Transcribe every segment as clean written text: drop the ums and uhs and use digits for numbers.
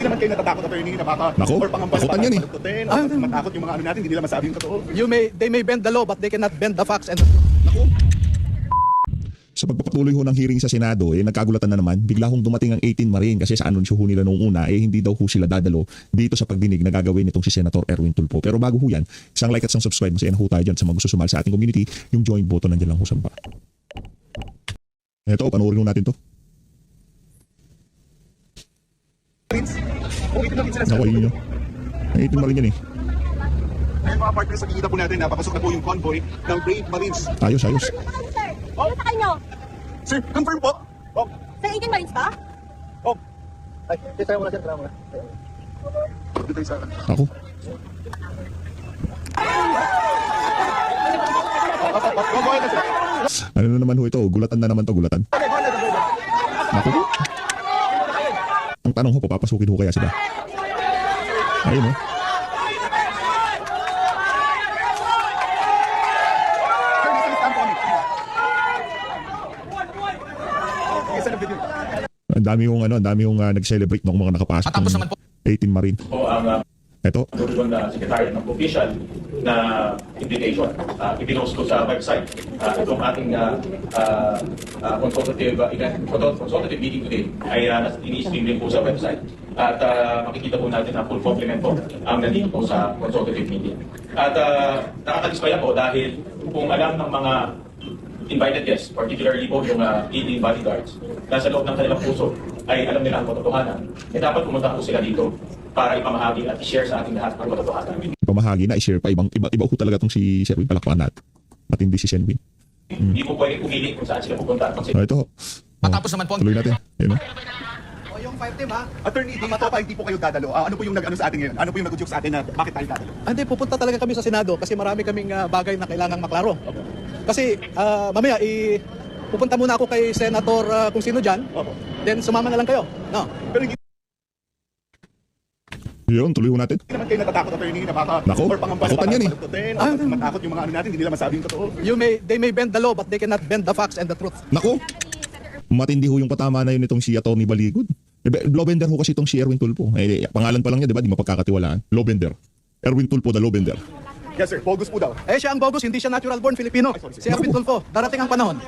Hindi naman kayo natatakot, attorney, na baka Nako, or pangamba takutan na yan eh. palututin, o matakot yung mga ano natin, hindi nila masabi yung totoo. They may bend the law but they cannot bend the facts and the truth. Naku, Sa pagpapatuloy ho ng hearing sa Senado, nagkagulatan na naman, bigla hong dumating ang 18 Marine kasi sa anunsyo ho nila noong una, hindi daw ho sila dadalo dito sa pagdinig na gagawin nitong si Senator Erwin Tulfo. Pero bago ho yan, isang like at isang subscribe, masaya na ho tayo dyan sa mga gusto sumali sa ating community, yung join button nandiyan lang ho sa baba. Eto, panoorin ho natin to. kung ito namin sila sa Naku, ayun nyo. Ang 18 Marine yan eh. Ayun mga partners, nakikita po natin na papasok na po yung convoy ng Brave Marines. Ayos, ayos. Ano sa kanyo? Sir, confirm po. Oh, Sa 18 Marines ba? oh. Ay, tayo muna, sir. Tara muna. Dito tayo sa akin. Ako. Go ahead, sir. Ano na naman ho ito? Gulatan na naman to, gulatan. Naku. Ang tanong ho, papapasukin ho kaya sila? Ayun oh. Sir, nasa listahan po kami. Okay, sir, video. Ang dami yung nag-celebrate ng mga nakapasok. Matapos naman po 18 Marine. po ang Ito. doon na secretary ng official na invitation. Ipinost ko sa website itong ating consultative meeting today ay ini-stream din po sa website. At makikita po natin na full complement po ang nandito po sa consultative meeting. At nakakadismaya po dahil kung alam ng mga invited guests, particularly po yung 18 bodyguards, nasa loob ng kanilang puso ay alam nila ang katotohanan, dapat pumunta po sila dito para ipamahagi at i-share sa ating lahat ang katotohanan. Pamahagi na, i-share pa. Iba ho talaga itong si Sherwin. Palakpakan natin. Matindi si Sherwin. Hindi po pwede pumili kung saan sila pupunta at kung sila. Ito. Matapos naman po ang Tuloy natin. Yun, O yung 5 team ha? Attorney, di matopa, hindi po kayo dadalo. Ano po yung nag-ano sa atin ngayon? Ano po yung nag-udyok sa atin na bakit tayo dadalo? Hindi, pupunta talaga kami sa Senado kasi marami kaming bagay na kailangang maklaro. Kasi mamaya, pupunta muna ako kay Senator kung sino dyan, Opo. then sumama na lang kayo. No? Pero hindi Yun, tuloy ho natin. naman kayo natatakot, attorney, na baka Nako, or pangamba na takutan yan eh. palututin, o matakot yung mga ano natin, hindi nila masabi yung totoo. They may bend the law but they cannot bend the facts and the truth. Nako. Matindi ho yung patama na yun itong si Atty. Baligod. Lobender ho kasi itong si Erwin Tulfo. Pangalan pa lang niya, di ba? Di mapagkakatiwalaan. Lobender. Erwin Tulfo, the Lobender. Yes, sir. Bogus po daw. Siya ang bogus, hindi siya natural born Filipino. Si Erwin Tulfo, darating ang panahon.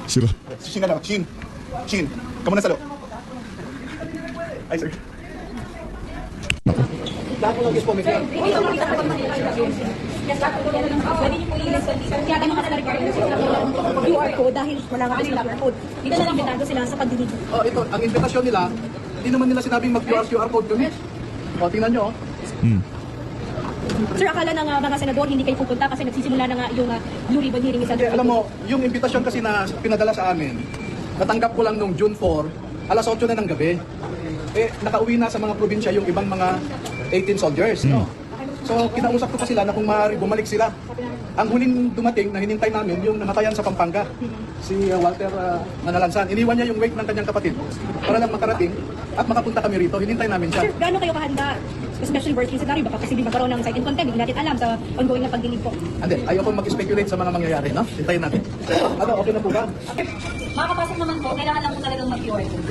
Sira. Shin na lang. Shin. Shin. Kamu na sa loob. Ay, sir. Lahat po ng gusto may Pwede niyo po kaya ano ka na regarding sa QR code dahil wala nga sila QR code. Dito na lang bitago sila sa pagdinig. Oh, ito, ang invitasyon nila, hindi naman nila sinabing mag-QR code kami. O, tingnan nyo. Sir, akala ng mga senador hindi kayo pupunta kasi nagsisimula na nga yung Blue Ribbon hearing sa Alam mo, yung invitasyon kasi na pinadala sa amin, natanggap ko lang nung June 4, alas 8 na ng gabi. Nakauwi na sa mga probinsya yung ibang mga 18 soldiers. No? So, kinausap ko pa sila na kung maaari bumalik sila. Ang huling dumating na hinintay namin, yung namatayan sa Pampanga, si Walter Manalansan. Iniwan niya yung wake ng kanyang kapatid para lang makarating at makapunta kami rito. Hinintay namin siya. Sir, gaano kayo kahanda? Especially worst case scenario, baka posibleng magkaroon ng site in contempt, hindi natin alam sa ongoing na pagdinig po. Hindi, ayoko mag-speculate sa mga mangyayari, no? Hintayin natin. Ano, okay na po ba? Makakapasok naman po, kailangan lang po talagang mag-QR code.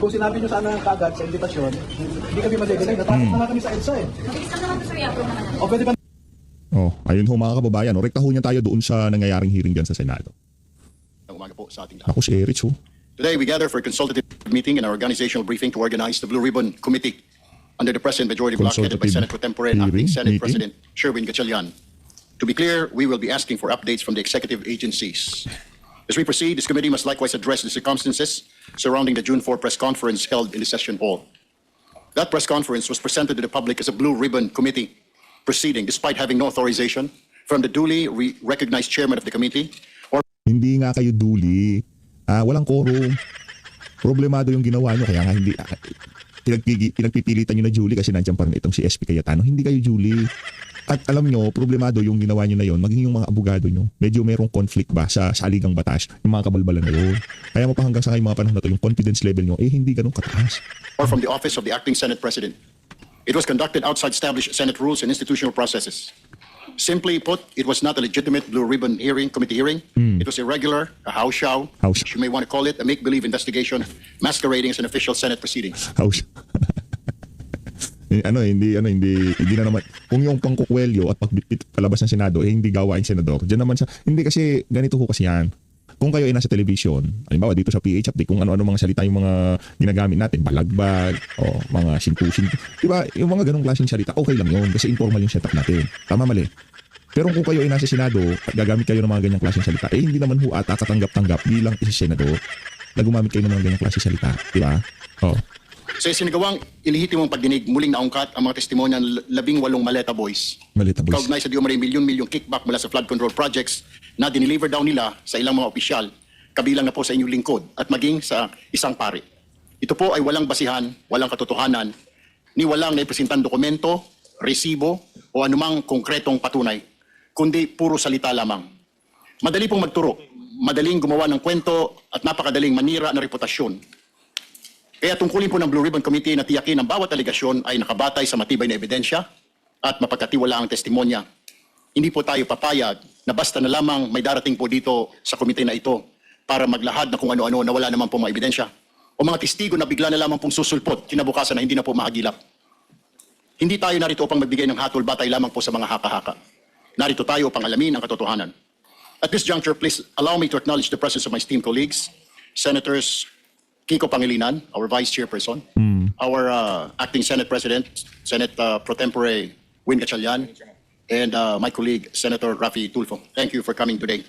Kung sinabi nyo sana kagad sa invitasyon, hindi kami madedelay. Natakot na nga kami sa EDSA eh. Mabilis lang naman po, sir, i-approve naman natin. O pwede ba Ayun ho mga kababayan. Rekta ho niya tayo doon sa nangyayaring hearing dyan sa Senado. Umaga po sa ating lahat. Ako si Erich ho. Today, we gather for a consultative meeting and our organizational briefing to organize the Blue Ribbon Committee under the present majority bloc headed by Consultative Senate Pro Tempore and hearing, Acting Senate meeting. President Sherwin Gatchalian. To be clear, we will be asking for updates from the executive agencies. As we proceed, this committee must likewise address the circumstances surrounding the June 4 press conference held in the session hall. That press conference was presented to the public as a Blue Ribbon Committee proceeding despite having no authorization from the duly recognized chairman of the committee or Hindi nga kayo duli. Walang quorum. Problemado yung ginawa nyo. Kaya nga hindi... pinagpipilitan nyo na Julie kasi nandiyan pa rin itong si SP Cayetano. Hindi kayo Julie. At alam nyo, problemado yung ginawa nyo na yon, maging yung mga abogado nyo. Medyo mayroong conflict ba sa saligang batas, yung mga kabalbalan na yun. Kaya mo pa hanggang sa ngayon mga panahon na to, yung confidence level nyo, hindi ganun kataas. or from the office of the Acting Senate President. It was conducted outside established Senate rules and institutional processes. Simply put, it was not a legitimate blue ribbon committee hearing. It was irregular, a house show, House. which you may want to call it, a make-believe investigation masquerading as an official Senate proceedings. House. Hindi na naman, kung yung pangkukwelyo at pagbitbit palabas ng Senado, hindi gawain senador. Diyan naman hindi kasi, ganito ho kasi yan. Kung kayo ay nasa television, halimbawa dito sa PH Update, kung ano-ano mga salita yung mga ginagamit natin, balagbag, o mga sintusin. Diba, yung mga ganong klaseng salita, okay lang yun, kasi informal yung setup natin. Tama, mali. Pero kung kayo ay nasa Senado at gagamit kayo ng mga ganyang klaseng salita, hindi naman ho ata katanggap-tanggap bilang isa senador na gumamit kayo ng mga ganyang klaseng salita. Diba? Oh. Sa sinigawang ilihitimong pagdinig, muling naungkat ang mga testimonya ng 18 Maleta Boys. Maleta Boys. Kaugnay sa di umano'y milyon-milyong kickback mula sa flood control projects na dineliver daw nila sa ilang mga opisyal, kabilang na po sa inyong lingkod at maging sa isang pari. Ito po ay walang basihan, walang katotohanan, ni walang naipresentang dokumento, resibo o anumang konkretong patunay, kundi puro salita lamang. Madali pong magturo, madaling gumawa ng kwento at napakadaling manira ng reputasyon. Kaya tungkulin po ng Blue Ribbon Committee na tiyakin ang bawat alegasyon ay nakabatay sa matibay na ebidensya at mapagkatiwalaang testimonya. Hindi po tayo papayag na basta na lamang may darating po dito sa komite na ito para maglahad na kung ano-ano na wala naman po mga ebidensya. O mga testigo na bigla na lamang pong susulpot kinabukasan na hindi na po mahagilap. Hindi tayo narito upang magbigay ng hatol batay lamang po sa mga haka-haka. Narito tayo upang alamin ang katotohanan. At this juncture, please allow me to acknowledge the presence of my esteemed colleagues, Senators Kiko Pangilinan, our Vice Chairperson, our Acting Senate President, Senate Pro Tempore Win Gatchalian, and my colleague, Senator Rafi Tulfo. Thank you for coming today.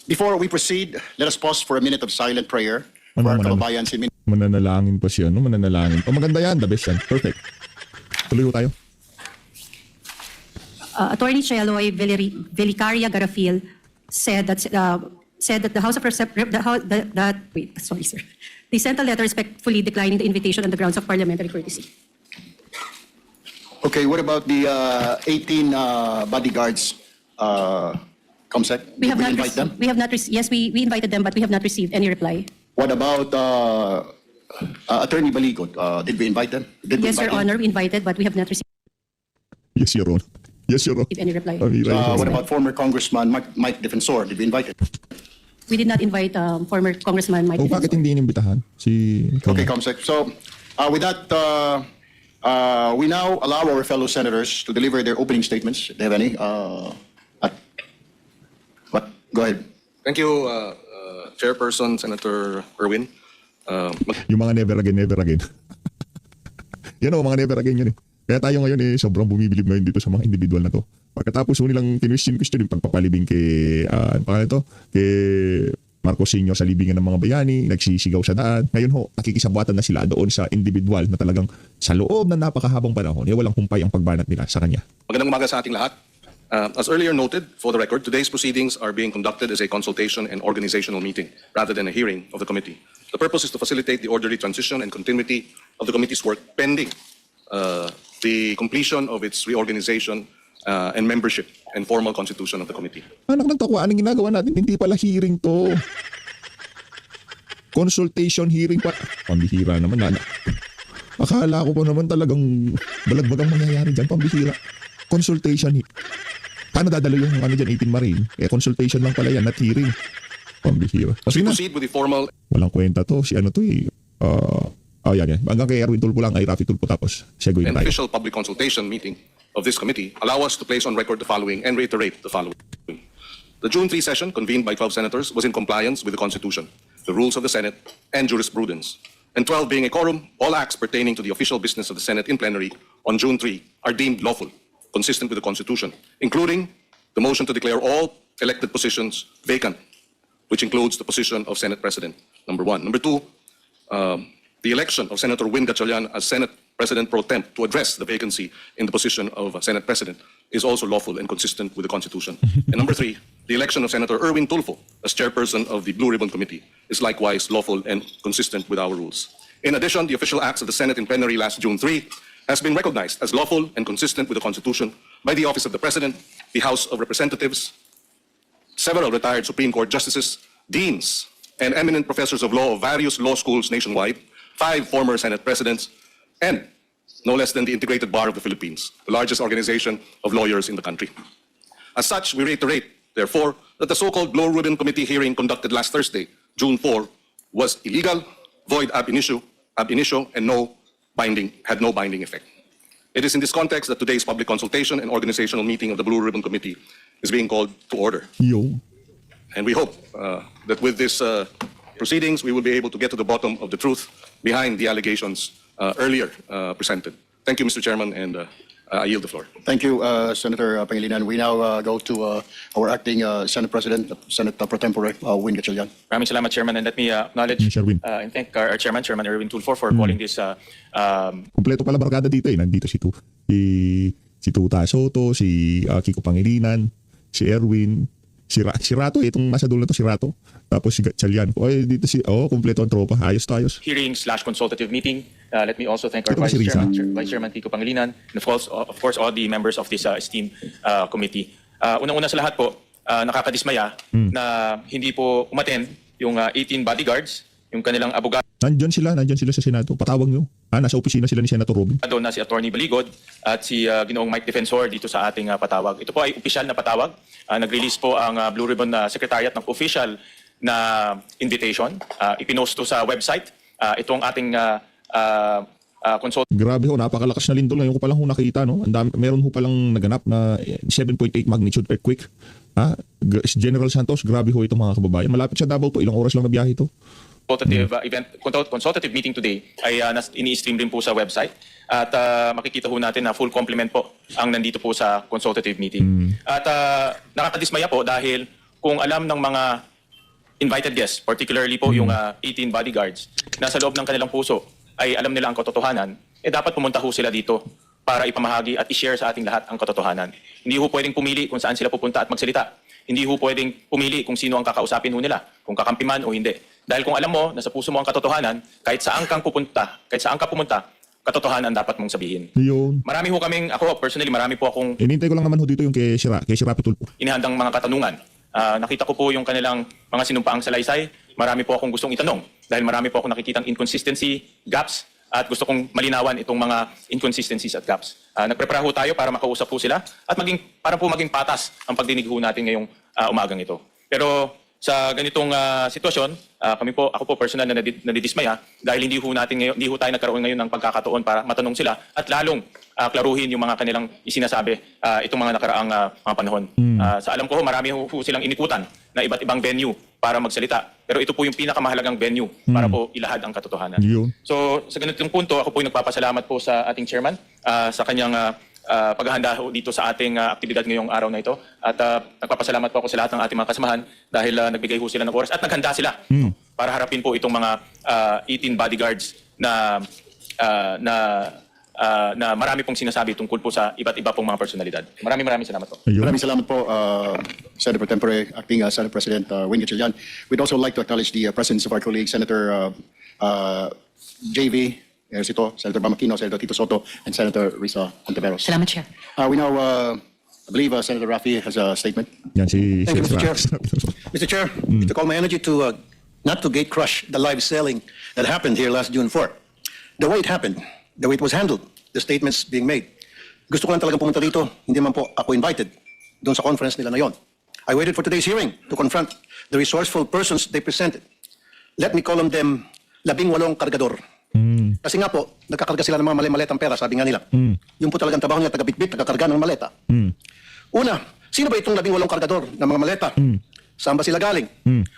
Before we proceed, let us pause for a minute of silent prayer for our kababayan si Mananalangin pa siya, no? Mananalangin. Oh, maganda yan. The best yan. Perfect. Tuloy ko tayo. Attorney Cheloy Velicaria Garafil said that the House of They sent a letter respectfully declining the invitation on the grounds of parliamentary courtesy. Okay, what about the 18 bodyguards, Comsec? We have not invite them? We have not received. Yes, we invited them, but we have not received any reply. What about Attorney Baligot? Did we invite them? Did we Yes, Your invite them? Honor, we invited, but we have not received Yes, Your Honor. Yes, Your Honor. any reply. What about former Congressman Mike Defensor? Did we invite him? We did not invite former Congressman Mike. Oh, bakit hindi inimbitahan? Okay, Comsec. So, with that, we now allow our fellow senators to deliver their opening statements. Do they have any? What? Go ahead. Thank you, Chairperson Senator Erwin. Yung mga never again. Yan o, mga never again yun eh. Kaya tayo ngayon sobrang bumibilib ngayon dito sa mga individual na to. Pagkatapos nilang question yung pagpapalibing kay, kay Marcos Sr. sa libingan ng mga bayani, nagsisigaw sa daan. Ngayon nakikisabuatan na sila doon sa individual na talagang sa loob ng napakahabang panahon, walang humpay ang pagbanat nila sa kanya. Magandang umaga sa ating lahat. As earlier noted, for the record, today's proceedings are being conducted as a consultation and organizational meeting rather than a hearing of the committee. The purpose is to facilitate the orderly transition and continuity of the committee's work pending the completion of its reorganization and membership and formal constitution of the committee. Anak ng takwa, anong ginagawa natin? Hindi pala hearing to. Consultation hearing pa. Pambihira naman. Akala ko pa naman talagang balagbagang mangyayari dyan. Pambihira. Consultation. Paano dadalo yung 18 Marine? Consultation lang pala yan, not hearing. Pambihira. As we Sige na. proceed with the formal Walang kwenta to. Si yan. Hanggang kay Erwin Tulfo lang ay Rafi Tulfo tapos seguin and na tayo. official public consultation meeting of this committee allow us to place on record the following and reiterate the following. The June 3 session convened by 12 senators was in compliance with the Constitution, the rules of the Senate, and jurisprudence. And 12 being a quorum, all acts pertaining to the official business of the Senate in plenary on June 3 are deemed lawful, consistent with the Constitution, including the motion to declare all elected positions vacant, which includes the position of Senate President, number one. Number two, the election of Senator Win Gatchalian as Senate President pro tem to address the vacancy in the position of Senate President is also lawful and consistent with the Constitution. And number three, the election of Senator Erwin Tulfo as Chairperson of the Blue Ribbon Committee is likewise lawful and consistent with our rules. In addition, the official acts of the Senate in plenary last June 3 has been recognized as lawful and consistent with the Constitution by the Office of the President, the House of Representatives, several retired Supreme Court justices, deans, and eminent professors of law of various law schools nationwide, 5 former Senate presidents, and no less than the Integrated Bar of the Philippines, the largest organization of lawyers in the country. As such, we reiterate, therefore, that the so-called Blue Ribbon Committee hearing conducted last Thursday, June 4, was illegal, void ab initio, and had no binding effect. It is in this context that today's public consultation and organizational meeting of the Blue Ribbon Committee is being called to order. Yo. And we hope that with this proceedings, we will be able to get to the bottom of the truth behind the allegations earlier presented. Thank you, Mr. Chairman, and I yield the floor. Thank you, Senator Pangilinan. We now go to our acting Senate President, Senate Pro Tempore, Win Gatchalian. Maraming salamat, Chairman, and let me acknowledge Mr. Win. and thank our Chairman, Chairman Erwin Tulfo, for calling this Kompleto pala barkada dito eh. Nandito si Tuta Soto, si Kiko Pangilinan, si Erwin, si Rato, itong nasa dulo na to, si Rato. Tapos si Gatchalian. Dito kompleto ang tropa. Ayos to ayos. hearing/consultative meeting. Let me also thank our Ito ba si Risa? Vice Chairman Kiko Pangilinan, and of course all the members of this esteemed committee. Unang-una sa lahat po, nakakadismaya na hindi po umattend yung 18 bodyguards, yung kanilang abogado Nandyan sila sa Senado. Patawag nyo. Nasa opisina sila ni Senator Robin. na si Attorney Baligod at si Ginoong Mike Defensor dito sa ating patawag. Ito po ay opisyal na patawag. Nag-release po ang Blue Ribbon Secretariat ng official na invitation. Ipinost to sa website. Ito ang ating consult. Grabe ho, napakalakas na lindol. Ngayon ko palang nakita, no? Meron ho palang naganap na 7.8 magnitude earthquake. General Santos, grabe ho itong mga kababayan. Malapit sa Davao to, ilang oras lang na biyahe ito. Consultative meeting today ay ini-stream din po sa website at makikita ho natin na full complement po ang nandito po sa consultative meeting. At nakakadismaya po dahil kung alam ng mga invited guests, particularly po yung 18 bodyguards, nasa loob ng kanilang puso ay alam nila ang katotohanan, dapat pumunta ho sila dito para ipamahagi at i-share sa ating lahat ang katotohanan. Hindi ho pwedeng pumili kung saan sila pupunta at magsalita. Hindi ho pwedeng pumili kung sino ang kakausapin ho nila, kung kakampi man o hindi. Dahil kung alam mo, nasa puso mo ang katotohanan, kahit saan ka pumunta, katotohanan dapat mong sabihin. Yun. Marami ho kaming, ako personally, marami po akong Inintay ko lang naman ho dito yung kay Shirapi Tulfo. inihandang mga katanungan. Nakita ko po yung kanilang mga sinumpaang salaysay. Marami po akong gustong itanong dahil marami po akong nakikitang inconsistency, gaps, at gusto kong malinawan itong mga inconsistencies at gaps. Nagprepara ho tayo para makausap po sila at para po maging patas ang pagdinig ho natin ngayong umagang ito. Pero sa ganitong sitwasyon, ako po personal na nadidismaya dahil hindi ho tayo nagkaroon ngayon ng pagkakataon para matanong sila at lalong klaruhin yung mga kanilang isinasabi itong mga nakaraang mga panahon. Sa alam ko marami ho silang inikutan na iba't ibang venue para magsalita. Pero ito po yung pinakamahalagang venue para po ilahad ang katotohanan. Yun. So sa ganitong punto, ako po yung nagpapasalamat po sa ating chairman sa kanyang paghahanda dito sa ating aktibidad ngayong araw na ito. At nagpapasalamat po ako sa lahat ng ating mga kasamahan dahil nagbigay ho sila ng oras at naghanda sila para harapin po itong mga 18 bodyguards na marami pong sinasabi tungkol po sa iba't iba pong mga personalidad. Maraming salamat po. Ayun. Maraming salamat po, Senator Pro Tempore, Acting Senate President Win Gatchalian. We'd also like to acknowledge the presence of our colleague, Senator JV, Senator Bamakino, Senator Tito Soto, and Senator Risa Ontiveros. Salamat, Chair. We now, I believe Senator Rafi has a statement. Yan si Thank you, Mr. Chair. Shirapi. Mr. Chair, it took all my energy to not to gate crush the live selling that happened here last June 4. The way it happened, the way it was handled, the statements being made. Gusto ko lang talagang pumunta dito, hindi man po ako invited doon sa conference nila na yon. I waited for today's hearing to confront the resourceful persons they presented. Let me call on them 18 kargador. Kasi nga po, nagkakarga sila ng mga mali-maletang pera, sabi nga nila. Yung po talagang trabaho nila, taga-bitbit, nagkakarga ng maleta. Una, sino ba itong 18 kargador ng mga maleta? Saan ba sila galing?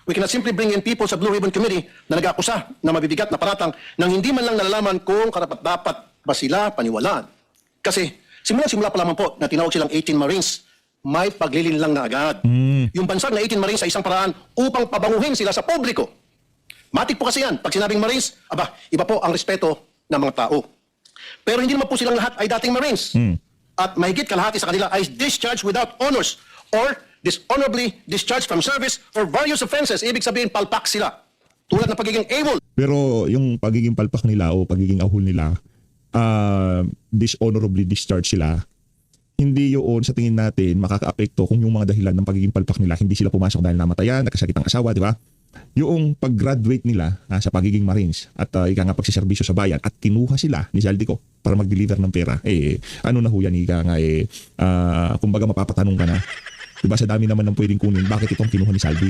We cannot simply bring in people sa Blue Ribbon Committee na nag-akusa na mabibigat na paratang nang hindi man lang nalalaman kung karapat-dapat ba sila paniwalaan. Kasi simula pa lamang po na tinawag silang 18 Marines, may paglilin lang na agad. Yung bansag na 18 Marines sa isang paraan upang pabanguhin sila sa publiko. Matik po kasi yan. Pag sinabing Marines, iba po ang respeto ng mga tao. Pero hindi naman po silang lahat ay dating Marines. At mahigit kalahati sa kanila ay discharged without honors or dishonorably discharged from service for various offenses. Ibig sabihin, palpak sila. Tulad ng pagiging AWOL. Pero yung pagiging palpak nila o pagiging ahul nila, dishonorably discharged sila, hindi yun sa tingin natin makaka-apekto kung yung mga dahilan ng pagiging palpak nila, hindi sila pumasok dahil namatayan, nagkasakit ang asawa, di ba? yung pag-graduate nila sa pagiging Marines at ika nga pagsiservisyo sa bayan at kinuha sila ni Zaldico para mag-deliver ng pera, ano na ho yan, ika nga, kumbaga mapapatanong ka na. Diba sa dami naman ng pwedeng kunin, bakit itong kinuha ni Saldi?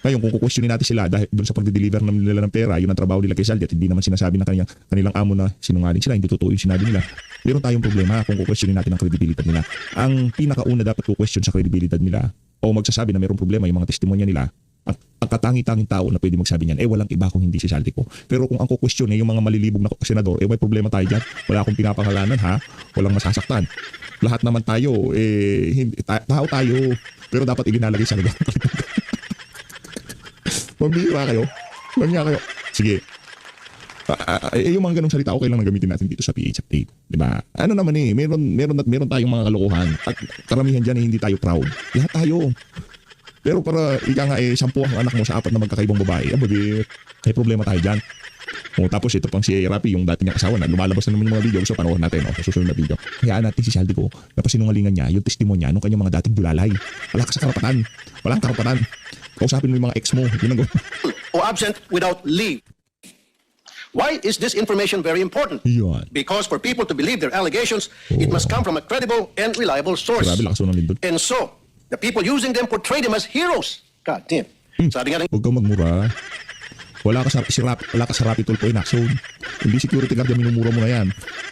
Ngayon, kung kukwestiyonin natin sila dahil doon sa pag-deliver nila ng pera, yun ang trabaho nila kay Saldi at hindi naman sinasabi ng kanilang amo na sinungaling sila, hindi totoo yung sinabi nila. Meron tayong problema kung kukwestiyonin natin ang kredibilidad nila. Ang pinakauna dapat kukwestiyon sa kredibilidad nila o magsasabi na mayroong problema yung mga testimonya nila, ang katangi-tanging tao na pwede magsabi niyan, walang iba kung hindi si Zaldico. Pero kung ang kukwestiyon yung mga malilibog na senador, may problema tayo dyan. Wala akong pinapangalanan walang masasaktan. Lahat naman tayo, tao tayo. Pero dapat ilinalagay sa lugar. Mabira kayo. Mabira kayo. Sige. Yung mga ganong salita, okay lang na gamitin natin dito sa PH Update. Diba? Ano naman meron tayong mga kalokohan. At karamihan dyan hindi tayo proud. Lahat tayo. Pero para ika nga 10 ang anak mo sa 4 na magkakaibang babae, may problema tayo dyan. Tapos ito pang si Rapi, yung dati niyang asawa na lumalabas na naman yung mga video. So panoorin natin sa susunod na video. Hayaan natin si Zaldico na pasinungalingan niya yung testimonya nung kanyang mga dating bulalay. Wala ka sa karapatan. Walang karapatan. Kausapin mo yung mga ex mo. Yun ang O absent without leave. Why is this information very important? Yun. Because for people to believe their allegations, it must come from a credible and reliable source. Grabe, lakas ng lindol. And so, the people using them portray them as heroes. God damn. Sabi nga ng Huwag kang magmura. Wala ka sa Rapi Tulfo in action. Hindi security guard yung minumura mo na yan.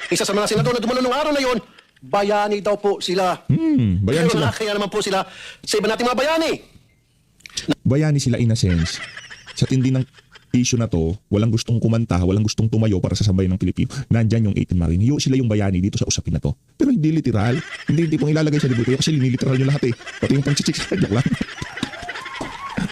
isa sa mga senador na dumalo nung araw na yon, bayani daw po sila. Bayani Pero sila. kaya naman po sila sa iba nating mga bayani. Bayani sila in a sense. Sa tindi ng issue na to, walang gustong kumanta, walang gustong tumayo para sa sambayan ng Pilipino. Nandyan yung 18 Marine. Sila yung bayani dito sa usapin na to. Pero hindi literal. Hindi pong ilalagay sa libuto. Kasi liniliteral nyo lahat Pati yung pang-chichik. Joke lang.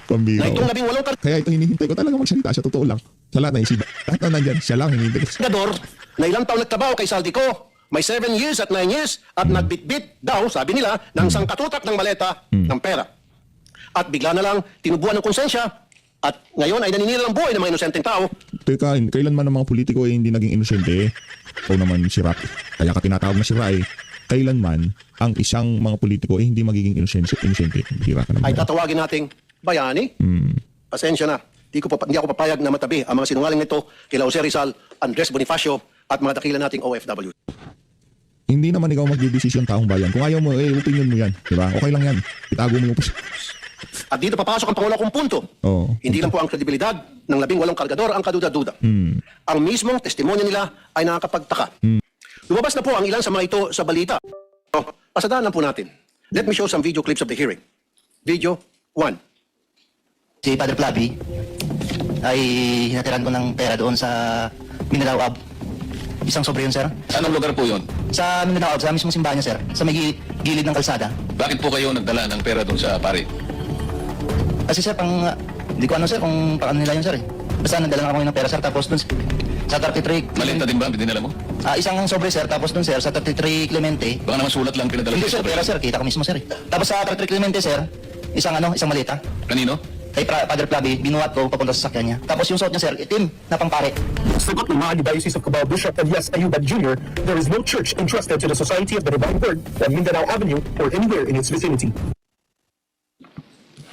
Pambiro. Na itong 18 Kaya ito hinihintay ko talaga magsalita siya. Totoo lang. Sa lahat na isiba. Lahat na nandyan. Siya lang hinihintay ko. senador na ilang taon nagtrabaho kay Zaldico. May 7 years at 9 years at nagbitbit daw, sabi nila, ng sangkatutak ng maleta ng pera. At bigla na lang tinubuan ng konsensya at ngayon ay naninira ng buhay ng mga inosenteng tao. Teka, kailanman ng mga politiko hindi naging inosente. O naman si Rak. Kaya ka tinatawag na si Rai. Kailanman ang isang mga politiko hindi magiging inosente. Hira ka naman. Ay tatawagin nating bayani. Pasensya na. Hindi ako papayag na matabi ang mga sinungaling nito kila Jose Rizal, Andres Bonifacio at mga dakila nating OFW. Hindi naman ikaw magdidesisyon taong bayan. Kung ayaw mo, opinion mo yan. Diba? Okay lang yan. Itago mo yung At dito papasok ang pangulo kong punto. Oo. Hindi lang po ang kredibilidad ng 18 kargador ang kaduda-duda. Ang mismong testimonya nila ay nakakapagtaka. Lumabas na po ang ilan sa mga ito sa balita. Pasadaanan po natin. Let me show some video clips of the hearing. Video 1. Si Padre Flavi ay hinatiran ko ng pera doon sa Mindanao Ab. Isang sobre yun, sir. Anong lugar po yun? Sa Mindanao Ab, sa mismong simbahan niya, sir. Sa may gilid ng kalsada. Bakit po kayo nagdala ng pera doon sa pare? Kasi, sir, hindi ko ano, sir, kung paano nila yun, sir. Basta nagdala lang ako ng pera, sir. Tapos doon sa 33... Maliit na din ba ang dinala mo? Isang sobre, sir. Tapos doon, sir, sa 33 Clemente. Baka naman sulat lang pinadala. Hindi, sir, pera, sir. Kita ko mismo, sir. Tapos sa 33 Clemente, sir, isang malita. Kanino? Kay Padre Flavi, binuhat ko papunta sa sakyan niya. Tapos yung suot niya, sir, itim na pangpare. Sagot ng mga Diocese of Cubao Bishop Elias Ayuban Jr., there is no church entrusted to the Society of the Divine Word on Mindanao Avenue or anywhere in its vicinity.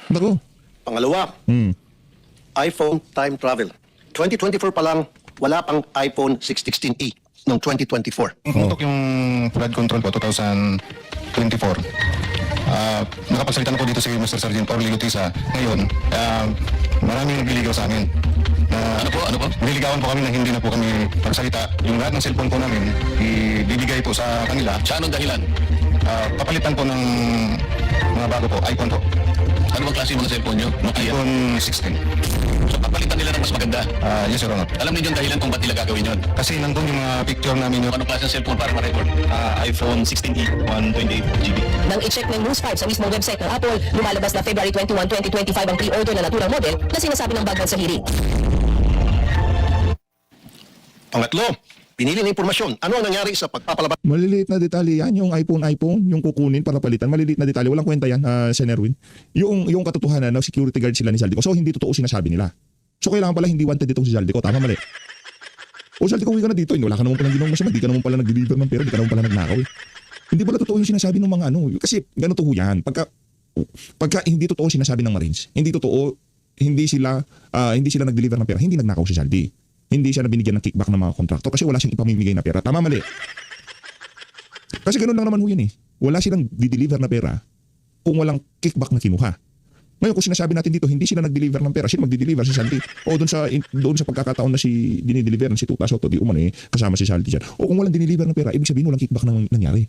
Naku. Pangalawa, iPhone time travel. 2024 pa lang, wala pang iPhone 616e noong 2024. Putok yung flood control po, 2024. Nakapagsalita na po dito si Mr. Sergeant Orly Lutisa. Ngayon, maraming nagliligaw sa amin. Ano po? Nililigawan po kami na hindi na po kami magsalita. Yung lahat ng cellphone po namin, ibibigay po sa kanila. Sa anong dahilan? Papalitan po ng mga bago po, iPhone po. Ano bang klase yung mga cellphone nyo? Nokia? iPhone 16. So papalitan nila ng mas maganda. Yes, Your Honor. Alam niyo yung dahilan kung ba't nila gagawin yun? Kasi nandun yung mga picture namin yung Anong klase ng cellphone para ma-record? iPhone 16e, 128GB. Nang i-check ng News 5 sa mismong website ng Apple, lumalabas na February 21, 2025 ang pre-order na naturang model na sinasabi ng bagal sa hearing. Pangatlo, pinili na impormasyon. Ano ang nangyari sa pagpapalabas Maliliit na detalye yan. Yung iPhone, yung kukunin para palitan. Maliliit na detalye. Walang kwenta yan, Sen. Erwin. Yung katotohanan na security guard sila ni Zaldico. So, hindi totoo sinasabi nila. So, kailangan pala hindi wanted itong si Zaldico. Tama, mali. O, Zaldico, uwi ka na dito. Wala ka naman palang ginawang masama. Di ka naman pala nag-deliver ng pera. Di ka naman pala nagnakaw. Hindi pala totoo yung sinasabi ng mga Kasi, ganito ho yan. Pagka hindi totoo sinasabi ng Marines, hindi totoo hindi sila nag-deliver ng pera, hindi nagnakaw si Zaldi. Hindi siya nabinigyan ng kickback ng mga kontraktor kasi wala siyang ipamimigay na pera. Tama, mali. Kasi ganoon lang naman ho yan eh. Wala silang di-deliver na pera kung walang kickback na kinuha. Ngayon, kung sinasabi natin dito, hindi sila nag-deliver ng pera, sino magdi-deliver? Si Zaldi. O doon sa pagkakataon na si dinideliver ng si Tuta Soto, di umano kasama si Zaldi dyan. O kung walang dinideliver ng pera, ibig sabihin walang kickback na nangyari.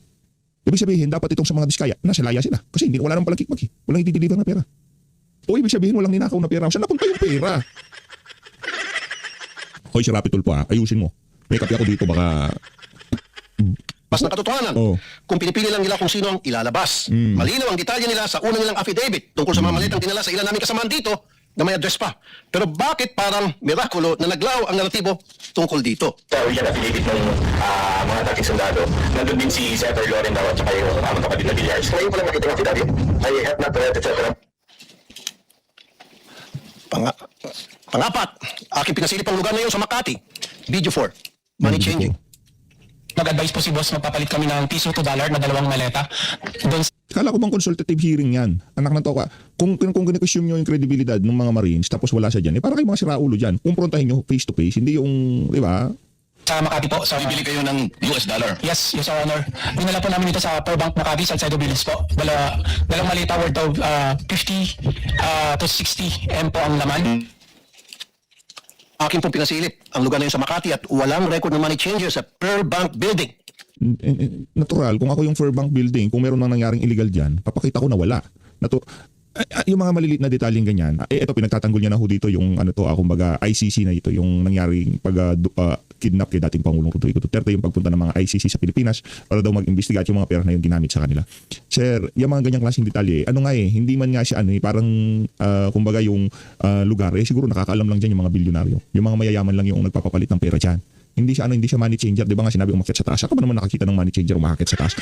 Ibig sabihin, dapat itong sa mga diskaya, nasa laya sila. Kasi wala naman palang kickback eh. Walang i-deliver na pera. O ibig sabihin, walang ninakaw na pera. Saan napunta yung pera? Hoy, si Rapi Tulfo ayusin mo. May kape ako dito, baka... Pas na katotohanan. Kung pinipili lang nila kung sino ang ilalabas. Malinaw ang detalye nila sa unang nilang affidavit tungkol sa mga malitang dinala sa ilan naming kasamaan dito na may address pa. Pero bakit parang mirakulo na naglaw ang naratibo tungkol dito? Sa original affidavit ng mga dating sundalo, nandun din si Senator Loren daw at saka yung kapatid na Villar. Ngayon ko lang nakita yung affidavit. I have not read, etc. Pangapat, aking pinasilip ang lugar na yun sa Makati. Video 4, money changing. Nag-advise po si boss, magpapalit kami ng piso to dollar na 2 maleta. Doon Kala ko bang consultative hearing yan? Anak ng toka. Kung kine-question nyo yung credibility ng mga Marines, tapos wala siya dyan, para kayo mga siraulo dyan. Kumprontahin nyo face to face, hindi yung, di ba? sa Makati po. Sa, Bibili kayo ng US dollar. Yes, yes, Your Honor. Dinala po namin ito sa Per Bank Makati, Salcedo Village po. Dalang malita worth of 50 to 60 M po ang laman. Akin pong pinasilip ang lugar na yun sa Makati at walang record ng money changer sa Per Bank Building. Natural, kung ako yung Fairbank Building, kung meron nang nangyaring illegal dyan, papakita ko na wala. Yung mga maliliit na detalyeng ganyan, ito pinagtatanggol niya na ho dito yung kumbaga ICC na ito, yung nangyaring kidnap kay dating Pangulong Rodrigo Duterte, yung pagpunta ng mga ICC sa Pilipinas para daw mag-investigate yung mga pera na yung ginamit sa kanila. Sir, yung mga ganyang klaseng detalye, hindi man nga siya parang kumbaga yung lugar, siguro nakakaalam lang dyan yung mga bilyonaryo. Yung mga mayayaman lang yung nagpapapalit ng pera dyan. Hindi siya money changer, 'di ba nga sinabi umakyat sa taas. Saka ba naman nakakita ng money changer umakyat sa taas?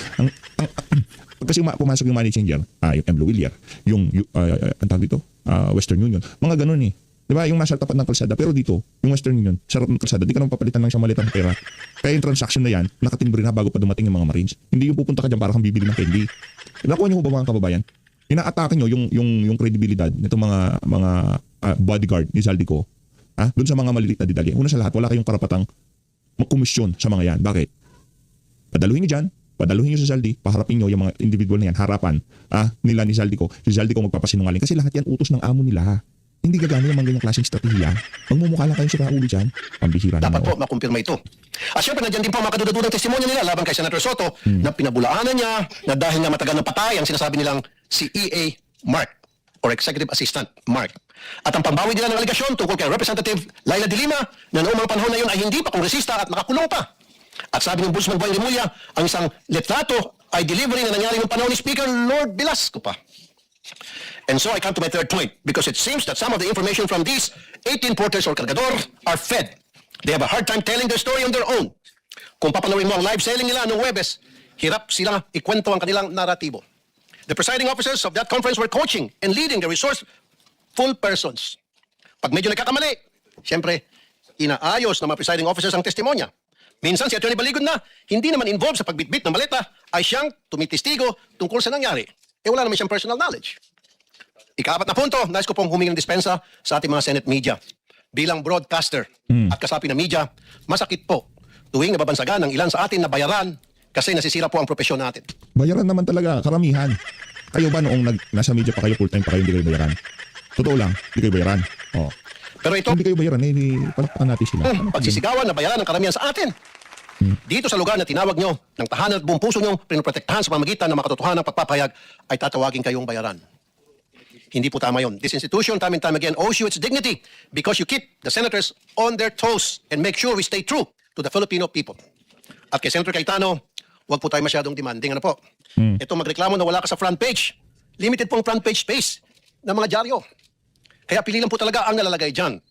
Kasi pumasok yung money changer, yung M. Villar, yung ang tawag dito, Western Union. Mga ganun eh. 'Di ba? Yung nasa tapat ng kalsada, pero dito, yung Western Union, sa harap ng kalsada, di ka naman papalitan lang siya malitang pera. Kaya yung transaction na yan, nakatimbre na bago pa dumating yung mga Marines. Hindi yung pupunta ka diyan para kang bibili ng candy. Nakuha niyo ba mga kababayan? Inaatake niyo yung credibility nitong mga bodyguard ni Zaldico. Doon sa mga maliliit na detalye. Una sa lahat, wala kayong karapatang magkomisyon sa mga yan. Bakit? Padaluhin nyo dyan, padaluhin nyo sa Zaldi, paharapin nyo yung mga individual na yan, harapan nila ni Zaldico. Si Zaldico magpapasinungaling kasi lahat yan utos ng amo nila. Hindi gagana yung mga ganyang klaseng strategiya. Magmumukha lang kayo sa ulo dyan, pambihira na. Dapat po makumpirma ito. At syempre, nandiyan din po mga kadududang testimonya nila laban kay Senator Soto na pinabulaanan niya na dahil nga matagal na patay ang sinasabi nilang si E.A. Mark or Executive Assistant Mark. At ang pambawi nila ng aligasyon tungkol kay Representative Laila de Lima na noong mga panahon na yun ay hindi pa kongresista at nakakulong pa. At sabi ng Busman Boy Remulla, ang isang litrato ay delivery na nangyari ng panahon ni Speaker Lord Velasco pa. And so I come to my third point because it seems that some of the information from these 18 porters or cargador are fed. They have a hard time telling their story on their own. Kung papanawin mo ang live selling nila noong Huwebes, hirap silang ikwento ang kanilang naratibo. The presiding officers of that conference were coaching and leading the resourceful persons. Pag medyo nagkakamali, siyempre, inaayos ng mga presiding officers ang testimonya. Minsan si Atty. Baligod na, hindi naman involved sa pagbitbit ng maleta, ay siyang tumitistigo tungkol sa nangyari. Wala naman siyang personal knowledge. Ika-4 na punto, nais ko pong humingi ng dispensa sa ating mga Senate media. Bilang broadcaster at kasapi ng media, masakit po tuwing nababansagan ng ilan sa atin na bayaran kasi nasisira po ang propesyon natin. Bayaran naman talaga, karamihan. Kayo ba noong nasa media pa kayo, full time pa kayo, hindi kayo bayaran? Totoo lang, hindi kayo bayaran. Pero ito, hindi kayo bayaran, palakpakan natin sila. pagsisigawan na bayaran ng karamihan sa atin. Dito sa lugar na tinawag nyo, ng tahanan at buong puso nyo, pinoprotektahan sa pamagitan ng makatotohanan ng pagpapahayag, ay tatawagin kayong bayaran. Hindi po tama yun. This institution, time and time again, owes you its dignity because you keep the senators on their toes and make sure we stay true to the Filipino people. At kay Senator Cayetano, huwag po tayo masyadong demanding. Ano po? Ito magreklamo na wala ka sa front page. Limited pong front page space ng mga dyaryo. Kaya pili lang po talaga ang nalalagay dyan.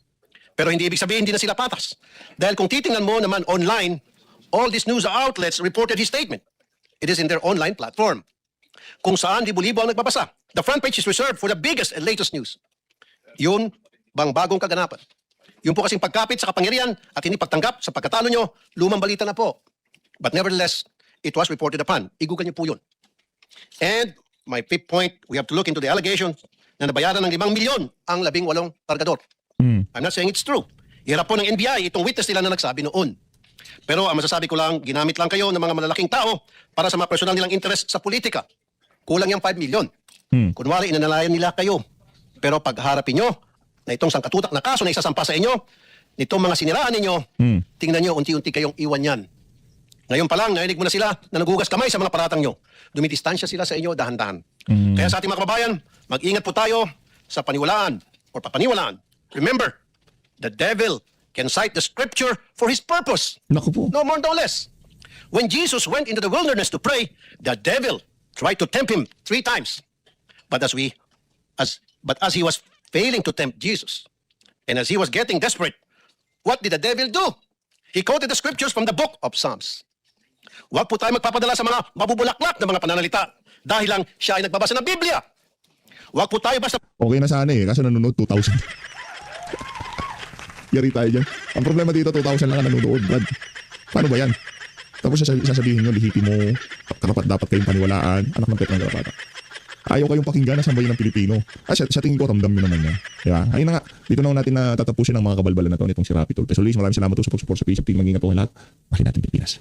Pero hindi ibig sabihin hindi na sila patas. Dahil kung titingnan mo naman online, all these news outlets reported his statement. It is in their online platform. Kung saan libo-libo ang nagbabasa. The front page is reserved for the biggest and latest news. Yun bang bagong kaganapan? Yun po kasing pagkapit sa kapangyarihan at hindi pagtanggap sa pagkatalo nyo, lumang balita na po. But nevertheless, it was reported upon. Igugan niyo po yun. And my fifth point, we have to look into the allegations na nabayaran ng 5 milyon ang 18 kargador. I'm not saying it's true. Hirap po ng NBI itong witness nila na nagsabi noon. Pero ang masasabi ko lang, ginamit lang kayo ng mga malalaking tao para sa mga personal nilang interest sa politika. Kulang yung 5 milyon. Kunwari, inanalayan nila kayo. Pero pagharapin nyo na itong sangkatutak na kaso na isasampa sa inyo, nitong mga siniraan ninyo, tingnan nyo, unti-unti kayong iwan yan. Ngayon pa lang, narinig mo na sila na nagugas kamay sa mga paratang nyo. Dumidistansya sila sa inyo dahan-dahan. Kaya sa ating mga kababayan, mag-ingat po tayo sa paniwalaan or papaniwalaan. Remember, the devil can cite the scripture for his purpose. Naku po. No more, no less. When Jesus went into the wilderness to pray, the devil tried to tempt him 3 times. But as he was failing to tempt Jesus, and as he was getting desperate, what did the devil do? He quoted the scriptures from the book of Psalms. Huwag po tayo magpapadala sa mga mabubulaklak na mga pananalita dahil lang siya ay nagbabasa ng Biblia. Huwag po tayo basta... Okay na sana kaso nanonood 2,000. Yari tayo dyan. Ang problema dito, 2,000 lang ang nanonood, Brad. Paano ba yan? Tapos sasabihin nyo, lihiti mo, karapat dapat kayong paniwalaan, anak ng Petrang Garapata. Ayaw kayong pakinggan na sambayin ng Pilipino. Sa tingin ko, ramdam nyo naman yan. Diba? Ayun na nga, dito na natin na tatapusin ang mga kabalbalan na to nitong si Rapi Tulfo. So, Luis, maraming salamat po sa pag-support sa PSP. Mag-ingat po kayo lahat. Makin natin Pilipinas.